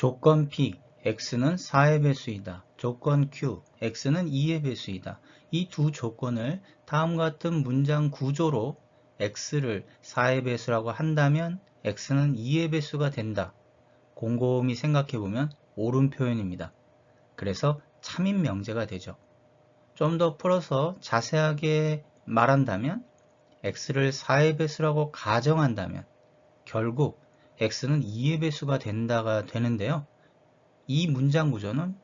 조건 P, x는 4의 배수이다. 조건 Q, x는 2의 배수이다. 이 두 조건을 다음과 같은 문장 구조로 x를 4의 배수라고 한다면 x는 2의 배수가 된다. 곰곰이 생각해보면 옳은 표현입니다. 그래서 참인 명제가 되죠. 좀 더 풀어서 자세하게 말한다면 x를 4의 배수라고 가정한다면 결국 x는 2의 배수가 된다가 되는데요. 이 문장 구조는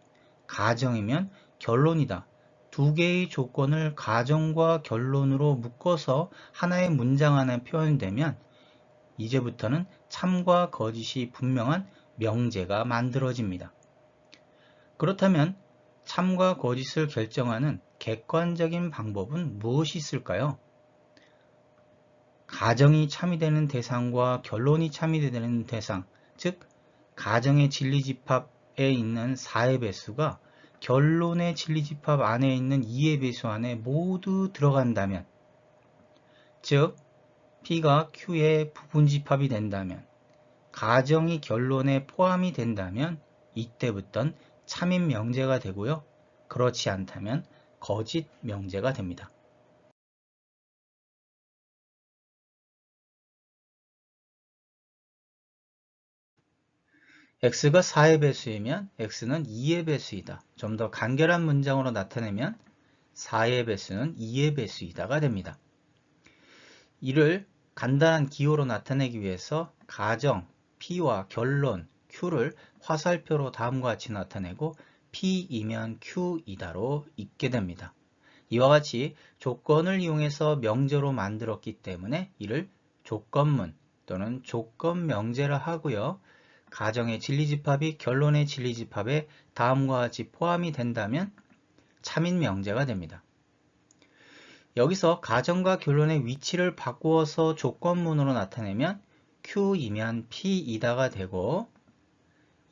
가정이면 결론이다. 두 개의 조건을 가정과 결론으로 묶어서 하나의 문장 안에 표현되면 이제부터는 참과 거짓이 분명한 명제가 만들어집니다. 그렇다면 참과 거짓을 결정하는 객관적인 방법은 무엇이 있을까요? 가정이 참이 되는 대상과 결론이 참이 되는 대상, 즉 가정의 진리집합에 있는 4의 배수가 결론의 진리집합 안에 있는 2의 배수 안에 모두 들어간다면, 즉 P가 Q의 부분집합이 된다면, 가정이 결론에 포함이 된다면 이때부터는 참인 명제가 되고요. 그렇지 않다면 거짓 명제가 됩니다. x가 4의 배수이면 x는 2의 배수이다. 좀 더 간결한 문장으로 나타내면 4의 배수는 2의 배수이다가 됩니다. 이를 간단한 기호로 나타내기 위해서 가정 P와 결론 Q를 화살표로 다음과 같이 나타내고 P이면 Q이다로 읽게 됩니다. 이와 같이 조건을 이용해서 명제로 만들었기 때문에 이를 조건문 또는 조건명제라 하고요. 가정의 진리집합이 결론의 진리집합에 다음과 같이 포함이 된다면 참인 명제가 됩니다. 여기서 가정과 결론의 위치를 바꾸어서 조건문으로 나타내면 Q이면 P이다가 되고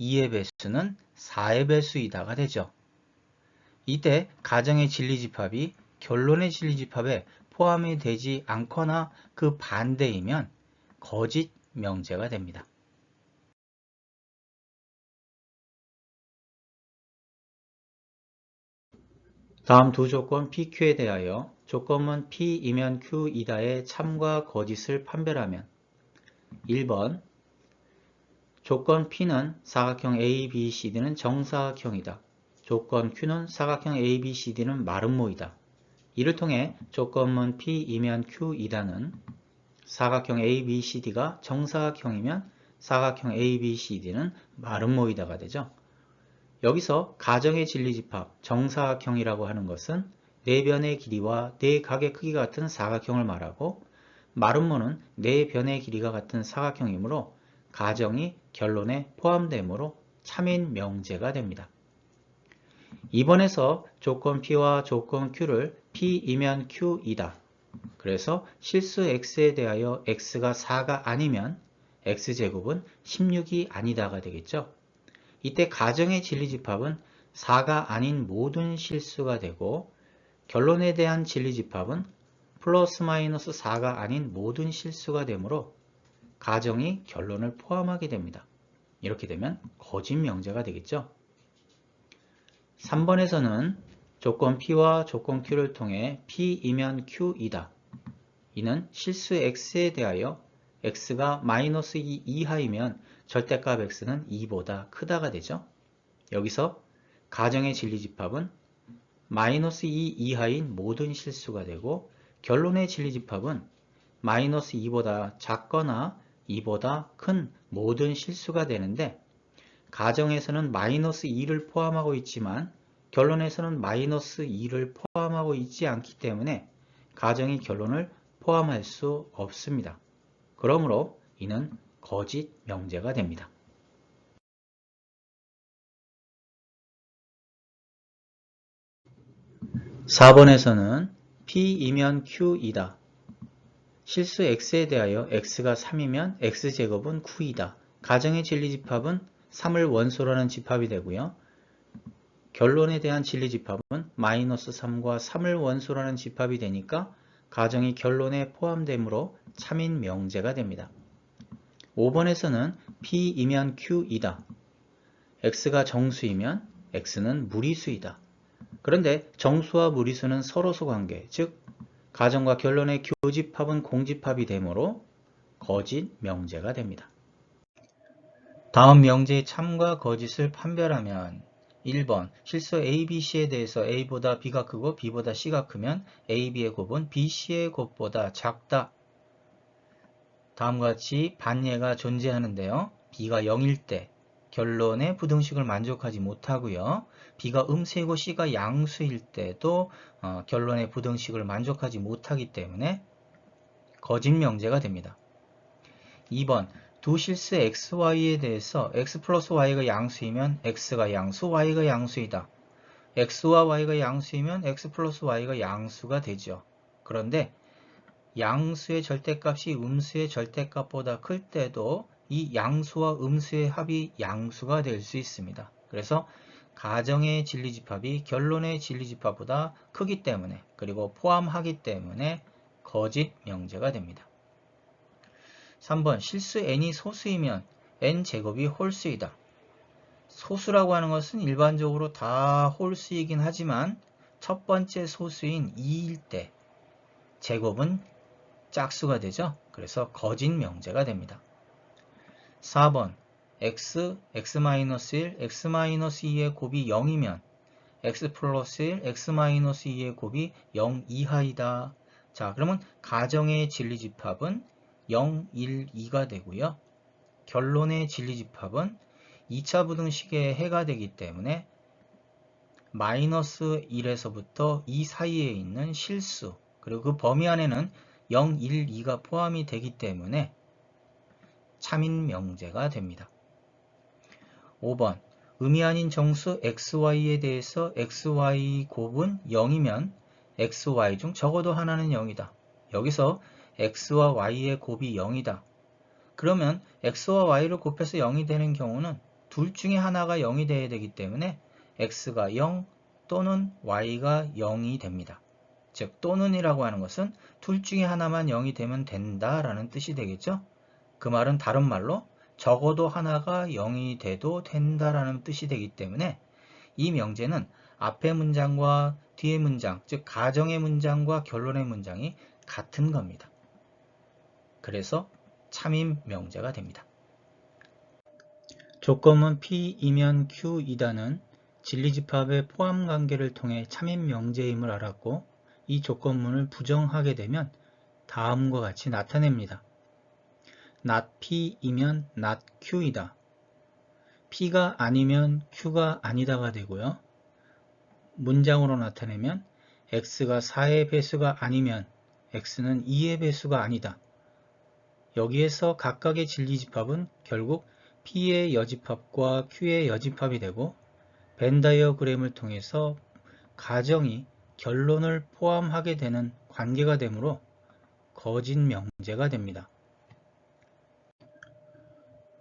2의 배수는 4의 배수이다가 되죠. 이때 가정의 진리집합이 결론의 진리집합에 포함이 되지 않거나 그 반대이면 거짓 명제가 됩니다. 다음 두 조건 PQ에 대하여 조건문 P이면 Q이다의 참과 거짓을 판별하면 1번 조건 P는 사각형 ABCD는 정사각형이다. 조건 Q는 사각형 ABCD는 마름모이다. 이를 통해 조건문 P이면 Q이다는 사각형 ABCD가 정사각형이면 사각형 ABCD는 마름모이다가 되죠. 여기서 가정의 진리집합, 정사각형이라고 하는 것은 네 변의 길이와 네 각의 크기가 같은 사각형을 말하고 마름모는 네 변의 길이가 같은 사각형이므로 가정이 결론에 포함되므로 참인 명제가 됩니다. 2번에서 조건 P와 조건 Q를 P이면 Q이다. 그래서 실수 x에 대하여 x가 4가 아니면 x제곱은 16이 아니다가 되겠죠. 이때 가정의 진리집합은 4가 아닌 모든 실수가 되고 결론에 대한 진리집합은 플러스 마이너스 4가 아닌 모든 실수가 되므로 가정이 결론을 포함하게 됩니다. 이렇게 되면 거짓 명제가 되겠죠. 3번에서는 조건 P와 조건 Q를 통해 P이면 Q이다. 이는 실수 x에 대하여 x가 마이너스 2 이하이면 절대값 x는 2보다 크다가 되죠. 여기서 가정의 진리집합은 마이너스 2 이하인 모든 실수가 되고 결론의 진리집합은 마이너스 2보다 작거나 2보다 큰 모든 실수가 되는데 가정에서는 마이너스 2를 포함하고 있지만 결론에서는 마이너스 2를 포함하고 있지 않기 때문에 가정이 결론을 포함할 수 없습니다. 그러므로 이는 거짓 명제가 됩니다. 4번에서는 P이면 Q이다. 실수 x에 대하여 x가 3이면 x제곱은 9이다. 가정의 진리집합은 3을 원소로 하는 집합이 되고요. 결론에 대한 진리집합은 마이너스 3과 3을 원소로 하는 집합이 되니까 가정이 결론에 포함되므로 참인 명제가 됩니다. 5번에서는 P이면 Q이다. x가 정수이면 x는 무리수이다. 그런데 정수와 무리수는 서로소 관계, 즉 가정과 결론의 교집합은 공집합이 되므로 거짓 명제가 됩니다. 다음 명제의 참과 거짓을 판별하면 1번 실수 A, B, C에 대해서 A보다 B가 크고 B보다 C가 크면 A, B의 곱은 B, C의 곱보다 작다. 다음과 같이 반예가 존재하는데요. B가 0일 때 결론의 부등식을 만족하지 못하고요. B가 음수이고 C가 양수일 때도 결론의 부등식을 만족하지 못하기 때문에 거짓 명제가 됩니다. 2번 두 실수 XY에 대해서 X 플러스 Y가 양수이면 X가 양수, Y가 양수이다. X와 Y가 양수이면 X 플러스 Y가 양수가 되죠. 그런데 양수의 절대값이 음수의 절대값보다 클 때도 이 양수와 음수의 합이 양수가 될 수 있습니다. 그래서 가정의 진리집합이 결론의 진리집합보다 크기 때문에 그리고 포함하기 때문에 거짓 명제가 됩니다. 3번 실수 n이 소수이면 n제곱이 홀수이다. 소수라고 하는 것은 일반적으로 다 홀수이긴 하지만 첫 번째 소수인 2일 때 제곱은 짝수가 되죠. 그래서 거짓 명제가 됩니다. 4번 x, x-1, x-2의 곱이 0이면 x 플러스 1, x-2의 곱이 0 이하이다. 자, 그러면 가정의 진리집합은 0, 1, 2가 되고요. 결론의 진리집합은 2차 부등식의 해가 되기 때문에 마이너스 1에서부터 2 사이에 있는 실수 그리고 그 범위 안에는 0, 1, 2가 포함이 되기 때문에 참인 명제가 됩니다. 5번 음이 아닌 정수 xy에 대해서 xy 곱은 0이면 xy 중 적어도 하나는 0이다. 여기서 x와 y의 곱이 0이다. 그러면 x와 y를 곱해서 0이 되는 경우는 둘 중에 하나가 0이 되어야 되기 때문에 x가 0 또는 y가 0이 됩니다. 즉 또는이라고 하는 것은 둘 중에 하나만 0이 되면 된다라는 뜻이 되겠죠. 그 말은 다른 말로 적어도 하나가 0이 돼도 된다라는 뜻이 되기 때문에 이 명제는 앞의 문장과 뒤의 문장, 즉 가정의 문장과 결론의 문장이 같은 겁니다. 그래서 참임 명제가 됩니다. 조건문 P이면 Q이다는 진리집합의 포함관계를 통해 참임 명제임을 알았고 이 조건문을 부정하게 되면 다음과 같이 나타냅니다. not P이면 not Q이다. P가 아니면 Q가 아니다가 되고요. 문장으로 나타내면 X가 4의 배수가 아니면 X는 2의 배수가 아니다. 여기에서 각각의 진리집합은 결국 P의 여집합과 Q의 여집합이 되고 벤 다이어그램을 통해서 가정이 결론을 포함하게 되는 관계가 되므로 거짓 명제가 됩니다.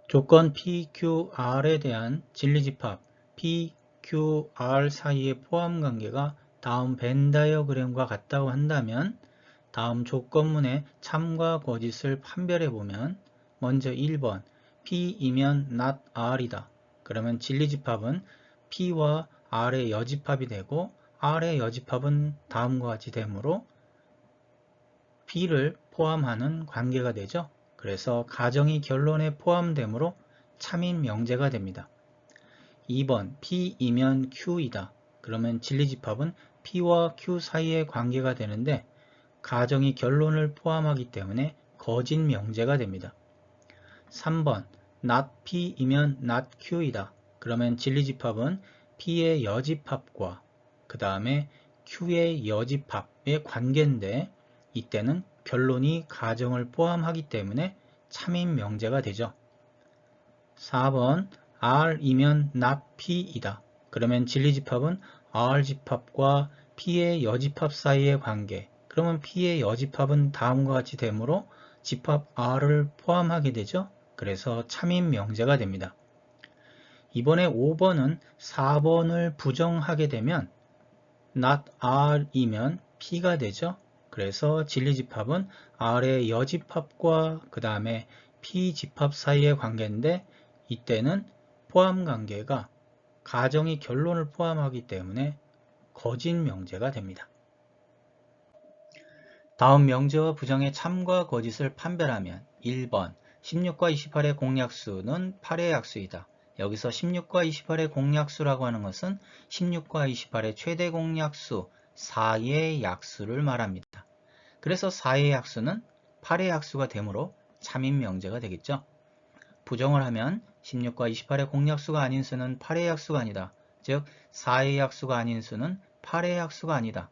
조건 PQR에 대한 진리집합 PQR 사이의 포함관계가 다음 벤 다이어그램과 같다고 한다면 다음 조건문의 참과 거짓을 판별해 보면 먼저 1번 P이면 not R이다. 그러면 진리집합은 P와 R의 여집합이 되고 R의 여집합은 다음과 같이 되므로 P를 포함하는 관계가 되죠. 그래서 가정이 결론에 포함되므로 참인 명제가 됩니다. 2번 P이면 Q이다. 그러면 진리집합은 P와 Q 사이의 관계가 되는데 가정이 결론을 포함하기 때문에 거짓 명제가 됩니다. 3번 not P이면 not Q이다. 그러면 진리집합은 P의 여집합과 그 다음에 Q의 여집합의 관계인데 이때는 결론이 가정을 포함하기 때문에 참인 명제가 되죠. 4번 R이면 not P이다. 그러면 진리집합은 R집합과 P의 여집합 사이의 관계 그러면 P의 여집합은 다음과 같이 되므로 집합 R을 포함하게 되죠. 그래서 참인 명제가 됩니다. 이번에 5번은 4번을 부정하게 되면 not R이면 P가 되죠. 그래서 진리집합은 R의 여집합과 그 다음에 P집합 사이의 관계인데 이때는 포함관계가 가정이 결론을 포함하기 때문에 거짓 명제가 됩니다. 다음 명제와 부정의 참과 거짓을 판별하면 1번 16과 28의 공약수는 8의 약수이다. 여기서 16과 28의 공약수라고 하는 것은 16과 28의 최대 공약수 4의 약수를 말합니다. 그래서 4의 약수는 8의 약수가 되므로 참인 명제가 되겠죠. 부정을 하면 16과 28의 공약수가 아닌 수는 8의 약수가 아니다. 즉 4의 약수가 아닌 수는 8의 약수가 아니다.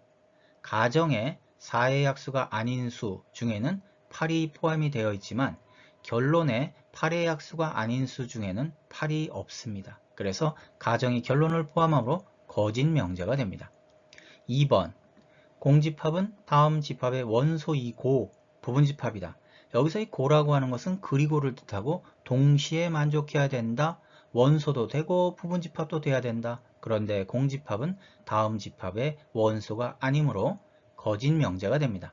가정에 4의 약수가 아닌 수 중에는 8이 포함이 되어 있지만 결론에 8의 약수가 아닌 수 중에는 8이 없습니다. 그래서 가정이 결론을 포함하므로 거짓 명제가 됩니다. 2번 공집합은 다음 집합의 원소이고 부분집합이다. 여기서 이 고라고 하는 것은 그리고를 뜻하고 동시에 만족해야 된다. 원소도 되고 부분집합도 돼야 된다. 그런데 공집합은 다음 집합의 원소가 아니므로 거짓 명제가 됩니다.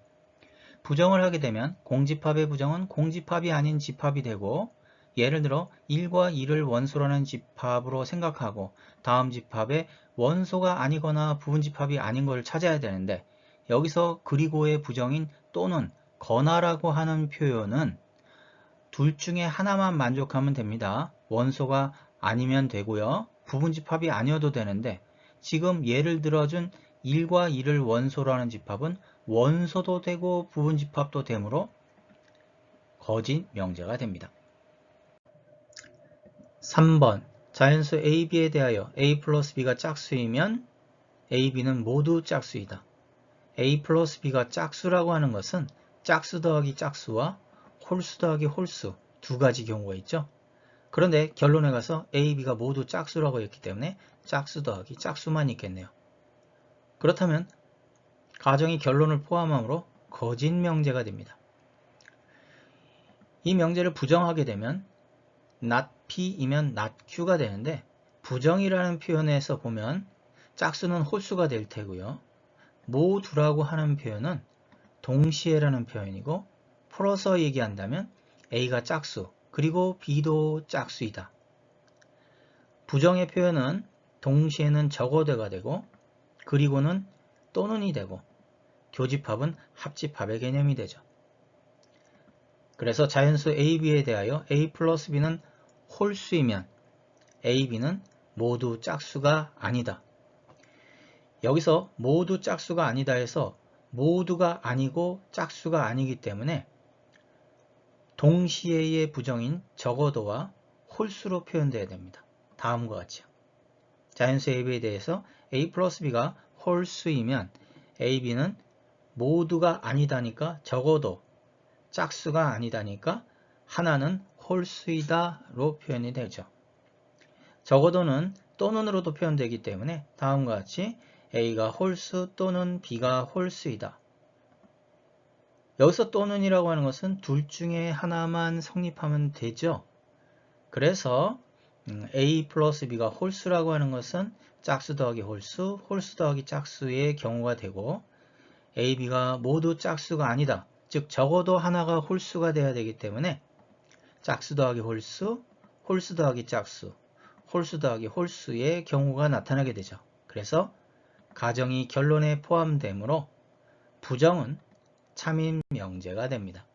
부정을 하게 되면 공집합의 부정은 공집합이 아닌 집합이 되고 예를 들어 1과 2를 원소라는 집합으로 생각하고 다음 집합의 원소가 아니거나 부분집합이 아닌 걸 찾아야 되는데 여기서 그리고의 부정인 또는 거나라고 하는 표현은 둘 중에 하나만 만족하면 됩니다. 원소가 아니면 되고요. 부분집합이 아니어도 되는데 지금 예를 들어준 1과 2를 원소로 하는 집합은 원소도 되고 부분집합도 되므로 거짓 명제가 됩니다. 3번 자연수 A, B에 대하여 A 플러스 B가 짝수이면 A, B는 모두 짝수이다. A 플러스 B가 짝수라고 하는 것은 짝수 더하기 짝수와 홀수 더하기 홀수 두 가지 경우가 있죠. 그런데 결론에 가서 A, B가 모두 짝수라고 했기 때문에 짝수 더하기 짝수만 있겠네요. 그렇다면 가정이 결론을 포함하므로 거짓 명제가 됩니다. 이 명제를 부정하게 되면 not P이면 not Q가 되는데 부정이라는 표현에서 보면 짝수는 홀수가 될 테고요. 모두라고 하는 표현은 동시에라는 표현이고 풀어서 얘기한다면 A가 짝수 그리고 B도 짝수이다. 부정의 표현은 동시에는 적어대가 되고 그리고는 또는이 되고 교집합은 합집합의 개념이 되죠. 그래서 자연수 A, B에 대하여 A 플러스 B는 홀수이면 A, B는 모두 짝수가 아니다. 여기서 모두 짝수가 아니다 해서 모두가 아니고 짝수가 아니기 때문에 동시에의 부정인 적어도와 홀수로 표현되어야 됩니다. 다음과 같이요. 자연수 A, B에 대해서 A 플러스 B가 홀수이면 A, B는 모두가 아니다니까 적어도 짝수가 아니다니까 하나는 홀수이다로 표현이 되죠. 적어도는 또는으로도 표현되기 때문에 다음과 같이 A가 홀수 또는 B가 홀수이다. 여기서 또는이라고 하는 것은 둘 중에 하나만 성립하면 되죠. 그래서 A 플러스 B가 홀수라고 하는 것은 짝수 더하기 홀수, 홀수 더하기 짝수의 경우가 되고 A, B가 모두 짝수가 아니다. 즉 적어도 하나가 홀수가 돼야 되기 때문에 짝수 더하기 홀수, 홀수 더하기 짝수, 홀수 더하기 홀수의 경우가 나타나게 되죠. 그래서 가정이 결론에 포함되므로 부정은 참인 명제가 됩니다.